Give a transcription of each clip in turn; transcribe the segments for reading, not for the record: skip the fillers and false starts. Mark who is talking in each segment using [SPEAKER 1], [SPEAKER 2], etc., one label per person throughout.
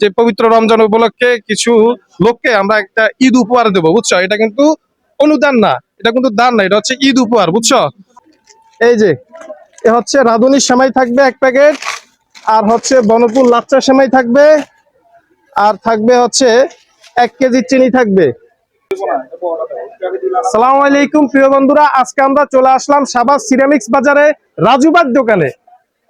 [SPEAKER 1] যে পবিত্র রমজান উপলক্ষে কিছু লোককে আমরা একটা ঈদ উপহার দেবো, বুঝছো? এটা কিন্তু অনুদান না, এটা কিন্তু দান না, এটা হচ্ছে ঈদ উপহার, বুঝছো? এই যে এ হচ্ছে রাঁধুনি সেমাই থাকবে 1 প্যাকেট, আর হচ্ছে বনপুর লাচ্চা সেমাই থাকবে, আর থাকবে হচ্ছে 1 কেজি চিনি থাকবে। আসসালামু আলাইকুম প্রিয় বন্ধুরা, আজকে আমরা চলে আসলাম শাহবাজ সিরামিক্স বাজারে রাজুবাগ দোকানে।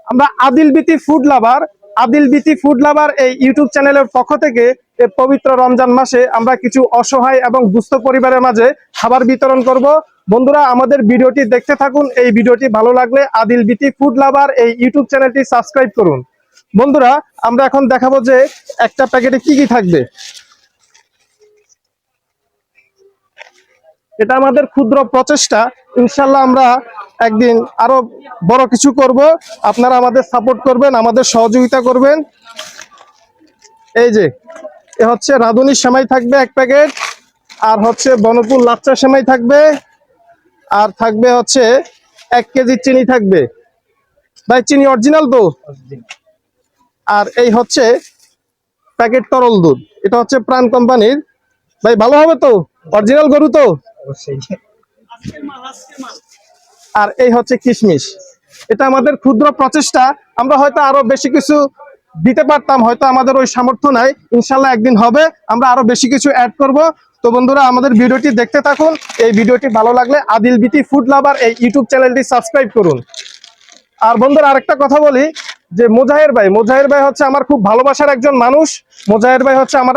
[SPEAKER 1] আমরা আদিল বিটি ফুড লাভার এই ইউটিউব চ্যানেলের পক্ষ থেকে এই পবিত্র রমজান মাসে আমরা কিছু অসহায় এবং দুস্থ পরিবারের মাঝে খাবার বিতরণ করব। বন্ধুরা, আমাদের ভিডিওটি দেখতে থাকুন। এই ভিডিওটি ভালো লাগলে আদিল বিটি ফুড লাভার এই ইউটিউব চ্যানেলটি সাবস্ক্রাইব করুন। বন্ধুরা, আমরা এখন দেখাবো যে একটা প্যাকেটে কি কি থাকবে। এটা আমাদের ক্ষুদ্র প্রচেষ্টা, ইনশাল্লাহ আমরা একদিন আরো বড় কিছু করব। আপনারা আমাদের সাপোর্ট করবেন, আমাদের সহযোগিতা করবেন। এই যে এ হচ্ছে রাঁধুনি সেমাই থাকবে 1 প্যাকেট, আর হচ্ছে বনপুর লাচ্চা সেমাই থাকবে, আর থাকবে হচ্ছে 1 কেজি চিনি থাকবে। ভাই, চিনি অরিজিনাল তো? আর এই হচ্ছে প্যাকেট তরল দুধ, এটা হচ্ছে প্রাণ কোম্পানির। ভাই, ভালো হবে তো? অরিজিনাল গরু তো? আর এই হচ্ছে কিশমিশ। এটা আমাদের ক্ষুদ্র প্রচেষ্টা, আমরা হয়তো আরো বেশি কিছু দিতে পারতাম, হয়তো আমাদের ওই সামর্থ্য নাই। ইনশাল্লাহ একদিন হবে, আমরা আরো বেশি কিছু অ্যাড করব। তো বন্ধুরা, আমাদের ভিডিওটি দেখতে থাকুন। এই ভিডিওটি ভালো লাগলে আদিল বিটি ফুড লাভার এই ইউটিউব চ্যানেলটি সাবস্ক্রাইব করুন। আর বন্ধুরা, আরেকটা কথা বলি যে মোজাহের ভাই হচ্ছে আমার খুব ভালোবাসার একজন মানুষ। মোজাহের ভাই হচ্ছে আমার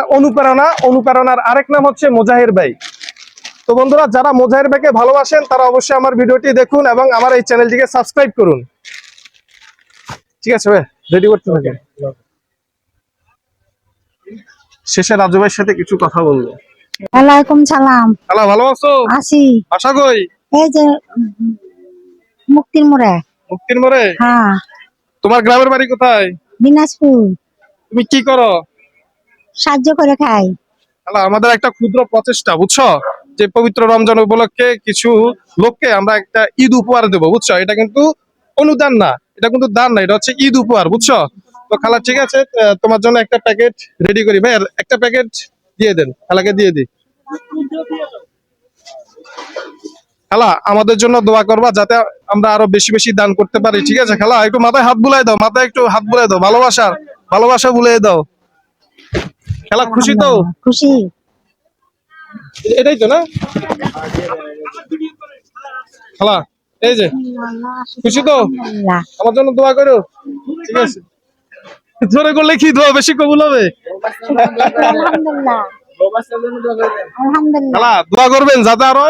[SPEAKER 1] অনুপ্রেরণার আরেক নাম হচ্ছে মোজাহের ভাই। তো বন্ধুরা, যারা মোজাহের ভাইকে ভালোবাসেন তারা অবশ্যই আমার ভিডিওটি দেখুন এবং আমার এই চ্যানেলটিকে সাবস্ক্রাইব করুন। ঠিক আছে ভাই, রেডি করতে থাকেন। শেষে রাজু ভাইয়ের সাথে কিছু কথা বলবো।
[SPEAKER 2] ওয়ালাইকুম সালাম।
[SPEAKER 1] হ্যালো, ভালো আছো?
[SPEAKER 2] আছি।
[SPEAKER 1] আশা কই?
[SPEAKER 2] এই যে মুক্তির মোড়ে।
[SPEAKER 1] মুক্তির মোড়ে?
[SPEAKER 2] হ্যাঁ।
[SPEAKER 1] তোমার গ্রামের বাড়ি কোথায়?
[SPEAKER 2] দিনাজপুর।
[SPEAKER 1] তুমি কি করো?
[SPEAKER 2] সাহায্য করে খাই।
[SPEAKER 1] হ্যালো, আমাদের একটা ক্ষুদ্র প্রচেষ্টা, বুঝছো? যে পবিত্র রমজান উপলক্ষে কিছু লোককে আমরা একটা ঈদ উপহার দেবো, বুঝছো? এটা কিন্তু অনুদান না, এটা কিন্তু দান না, এটা হচ্ছে ঈদ উপহার, বুঝছো? তো খালা, ঠিক আছে, তোমার জন্য একটা প্যাকেট রেডি করি। ভাই, একটা প্যাকেট দিয়ে দেন, খালাকে দিয়ে দিই। খালা, আমাদের জন্য দোয়া করবা যাতে আমরা আরো বেশি বেশি দান করতে পারি, ঠিক আছে? খালা, একটু মাথায় হাত বুলাই দাও, একটু হাত বুলাই দাও, ভালোবাসা বুলাই দাও। খালা, খুশি তো?
[SPEAKER 2] খুশি।
[SPEAKER 1] এটাই তো না খালা? এই যে, খুশি তো? আমার জন্য দোয়া করো, ঠিক আছে? জোরে করলে কি দোয়া বেশি কবুল হবে?
[SPEAKER 2] আলহামদুলিল্লাহ।
[SPEAKER 1] খালা, দোয়া করবেন যাতে আরো